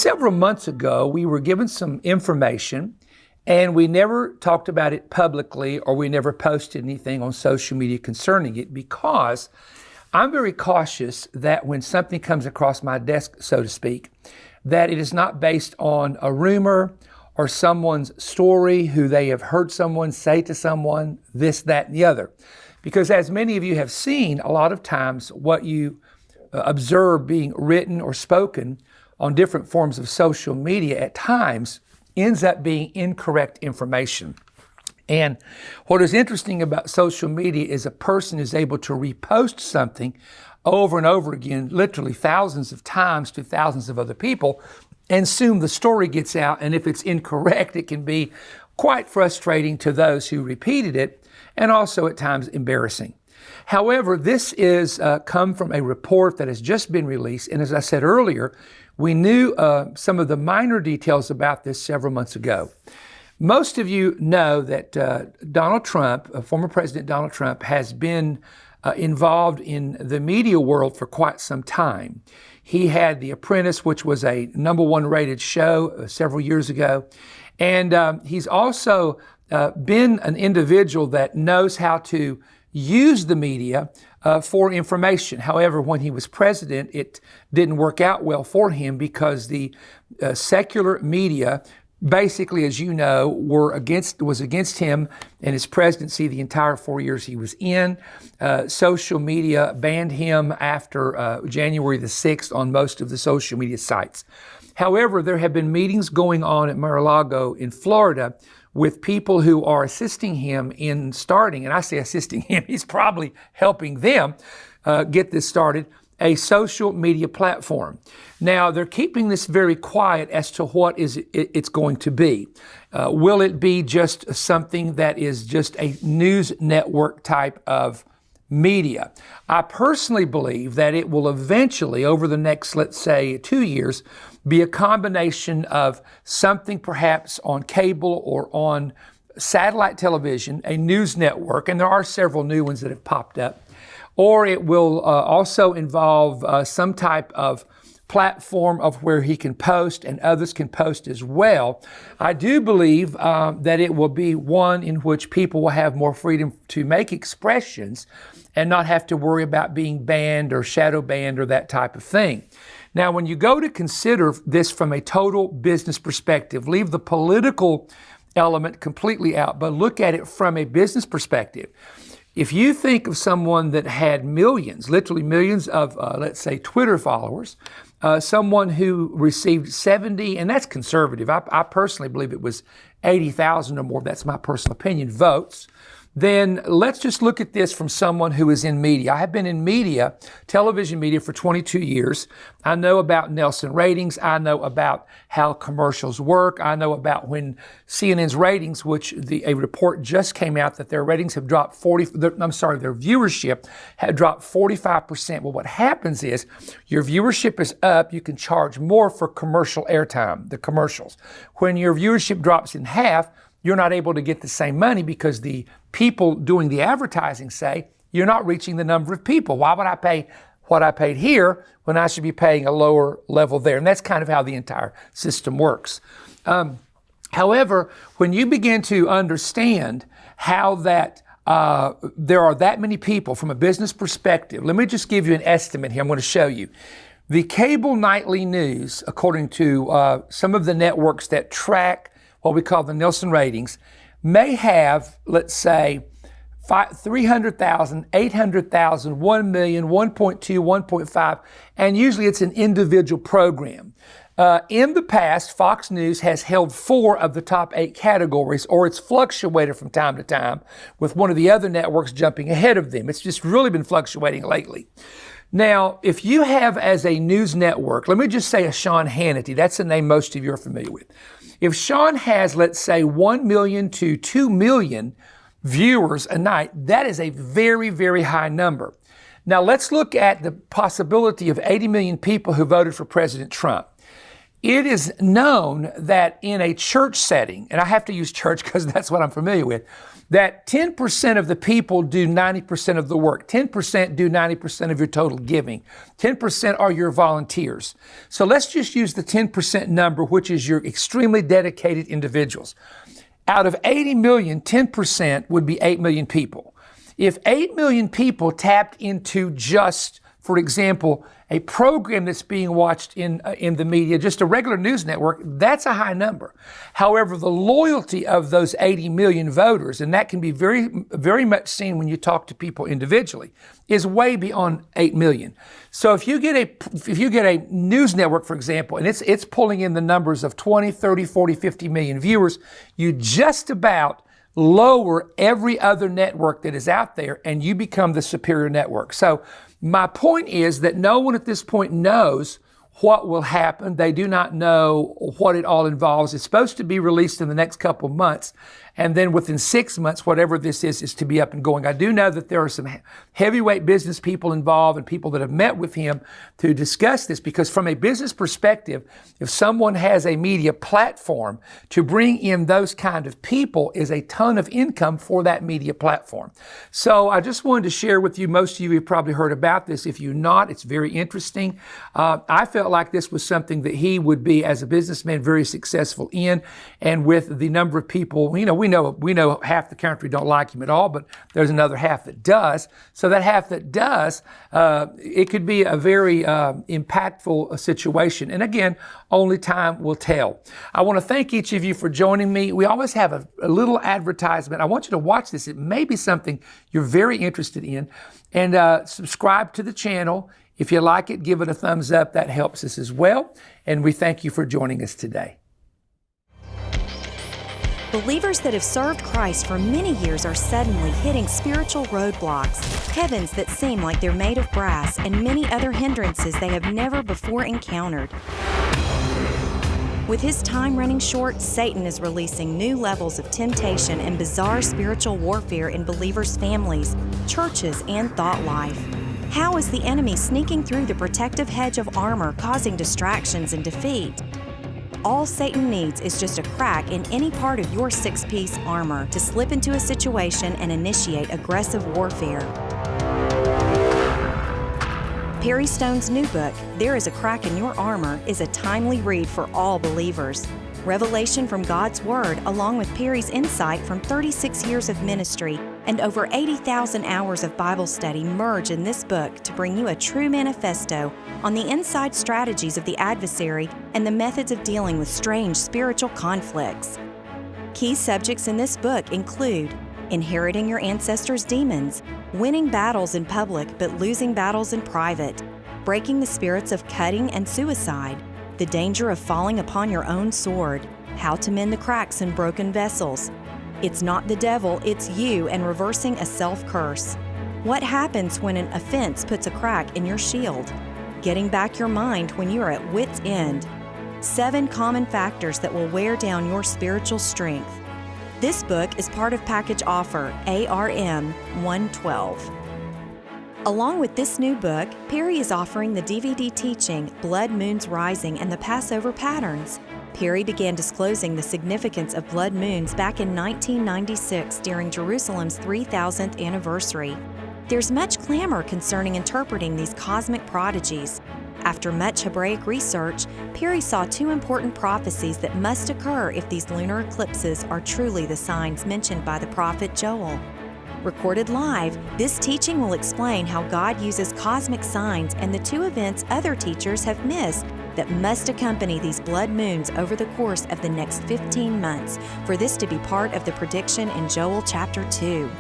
several months ago, we were given some information and we never talked about it publicly or we never posted anything on social media concerning it because I'm very cautious that when something comes across my desk, so to speak, that it is not based on a rumor or someone's story who they have heard someone say to someone, this, that, and the other. Because as many of you have seen, a lot of times what you observe being written or spoken on different forms of social media at times ends up being incorrect information. And what is interesting about social media is a person is able to repost something over and over again, literally thousands of times to thousands of other people, and soon the story gets out, and if it's incorrect, it can be quite frustrating to those who repeated it, and also at times embarrassing. However, this is come from a report that has just been released, and as I said earlier, we knew some of the minor details about this several months ago. Most of you know that Donald Trump, former President Donald Trump, has been involved in the media world for quite some time. He had The Apprentice, which was a #1 rated show several years ago. And he's also been an individual that knows how to use the media for information. However, when he was president, it didn't work out well for him because the secular media, basically, as you know, was against him and his presidency the entire 4 years he was in. Social media banned him after January the 6th on most of the social media sites. However, there have been meetings going on at Mar-a-Lago in Florida with people who are assisting him in starting, and I say assisting him, he's probably helping them get this started, a social media platform. Now, they're keeping this very quiet as to what it's going to be. Will it be just something that is just a news network type of media? I personally believe that it will eventually, over the next, let's say, 2 years, be a combination of something perhaps on cable or on satellite television, a news network, and there are several new ones that have popped up, or it will also involve some type of platform of where he can post and others can post as well. I do believe that it will be one in which people will have more freedom to make expressions and not have to worry about being banned or shadow banned or that type of thing. Now, when you go to consider this from a total business perspective, leave the political element completely out, but look at it from a business perspective. If you think of someone that had millions, literally millions of, let's say, Twitter followers, someone who received 70, and that's conservative, I personally believe it was 80,000 or more, that's my personal opinion, votes, then let's just look at this from someone who is in media. I have been in media, television media, for 22 years. I know about Nielsen ratings. I know about how commercials work. I know about when CNN's ratings, which a report just came out that their ratings have dropped their viewership had dropped 45%. Well, what happens is your viewership is up. You can charge more for commercial airtime, the commercials. When your viewership drops in half, you're not able to get the same money because the people doing the advertising say, you're not reaching the number of people. Why would I pay what I paid here when I should be paying a lower level there? And that's kind of how the entire system works. However, when you begin to understand how that there are that many people from a business perspective, let me just give you an estimate here. I'm going to show you. The cable nightly news, according to some of the networks that track what we call the Nielsen ratings, may have, let's say, 300,000, 800,000, 1 million, 1.2, 1.5, and usually it's an individual program. In the past, Fox News has held 4 of the top 8 categories, or it's fluctuated from time to time, with one of the other networks jumping ahead of them. It's just really been fluctuating lately. Now, if you have as a news network, let me just say a Sean Hannity, that's a name most of you are familiar with. If Sean has, let's say, 1 million to 2 million viewers a night, that is a very, very high number. Now, let's look at the possibility of 80 million people who voted for President Trump. It is known that in a church setting, and I have to use church because that's what I'm familiar with, that 10% of the people do 90% of the work. 10% do 90% of your total giving. 10% are your volunteers. So let's just use the 10% number, which is your extremely dedicated individuals. Out of 80 million, 10% would be 8 million people. If 8 million people tapped into just, for example, a program that's being watched in the media, just a regular news network, that's a high number. However, the loyalty of those 80 million voters, and that can be very, very much seen when you talk to people individually, is way beyond 8 million. So if you get a news network, for example, and it's pulling in the numbers of 20, 30, 40, 50 million viewers, you just about lower every other network that is out there, and you become the superior network. So my point is that no one at this point knows what will happen. They do not know what it all involves. It's supposed to be released in the next couple of months. And then within 6 months, whatever this is to be up and going. I do know that there are some heavyweight business people involved and people that have met with him to discuss this, because from a business perspective, if someone has a media platform, to bring in those kind of people is a ton of income for that media platform. So I just wanted to share with you, most of you have probably heard about this. If you're not, it's very interesting. I felt like this was something that he would be, as a businessman, very successful in. And with the number of people, we know half the country don't like him at all, but there's another half that does. So that half that does, it could be a very impactful situation. And again, only time will tell. I want to thank each of you for joining me. We always have a little advertisement. I want you to watch this. It may be something you're very interested in. And subscribe to the channel. If you like it, give it a thumbs up. That helps us as well. And we thank you for joining us today. Believers that have served Christ for many years are suddenly hitting spiritual roadblocks, heavens that seem like they're made of brass, and many other hindrances they have never before encountered. With his time running short, Satan is releasing new levels of temptation and bizarre spiritual warfare in believers' families, churches, and thought life. How is the enemy sneaking through the protective hedge of armor, causing distractions and defeat? All Satan needs is just a crack in any part of your six-piece armor to slip into a situation and initiate aggressive warfare. Perry Stone's new book, There is a Crack in Your Armor, is a timely read for all believers. Revelation from God's Word, along with Perry's insight from 36 years of ministry and over 80,000 hours of Bible study, merge in this book to bring you a true manifesto on the inside strategies of the adversary and the methods of dealing with strange spiritual conflicts. Key subjects in this book include inheriting your ancestors' demons, winning battles in public but losing battles in private, breaking the spirits of cutting and suicide, the danger of falling upon your own sword, how to mend the cracks in broken vessels, it's not the devil, it's you, and reversing a self-curse, what happens when an offense puts a crack in your shield, getting back your mind when you are at wit's end, 7 common factors that will wear down your spiritual strength. This book is part of package offer ARM 112. Along with this new book, Perry is offering the DVD teaching Blood Moons Rising and the Passover Patterns. Perry began disclosing the significance of blood moons back in 1996 during Jerusalem's 3000th anniversary. There's much clamor concerning interpreting these cosmic prodigies. After much Hebraic research, Perry saw 2 important prophecies that must occur if these lunar eclipses are truly the signs mentioned by the prophet Joel. Recorded live, this teaching will explain how God uses cosmic signs and the 2 events other teachers have missed that must accompany these blood moons over the course of the next 15 months for this to be part of the prediction in Joel chapter 2.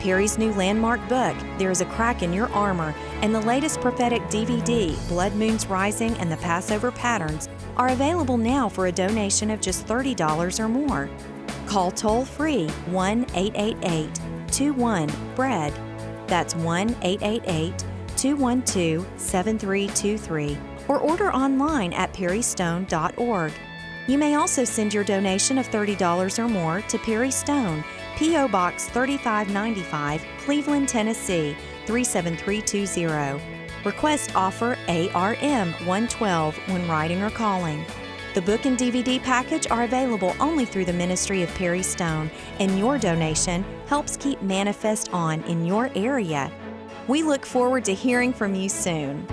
Perry's new landmark book, There is a Crack in Your Armor, and the latest prophetic DVD, Blood Moons Rising and the Passover Patterns, are available now for a donation of just $30 or more. Call toll-free 1-888-21-BREAD. That's 1-888-212-7323. Or order online at perrystone.org. You may also send your donation of $30 or more to Perry Stone, P.O. Box 3595, Cleveland, Tennessee 37320. Request offer ARM 112 when writing or calling. The book and DVD package are available only through the ministry of Perry Stone, and your donation helps keep Manifest on in your area. We look forward to hearing from you soon.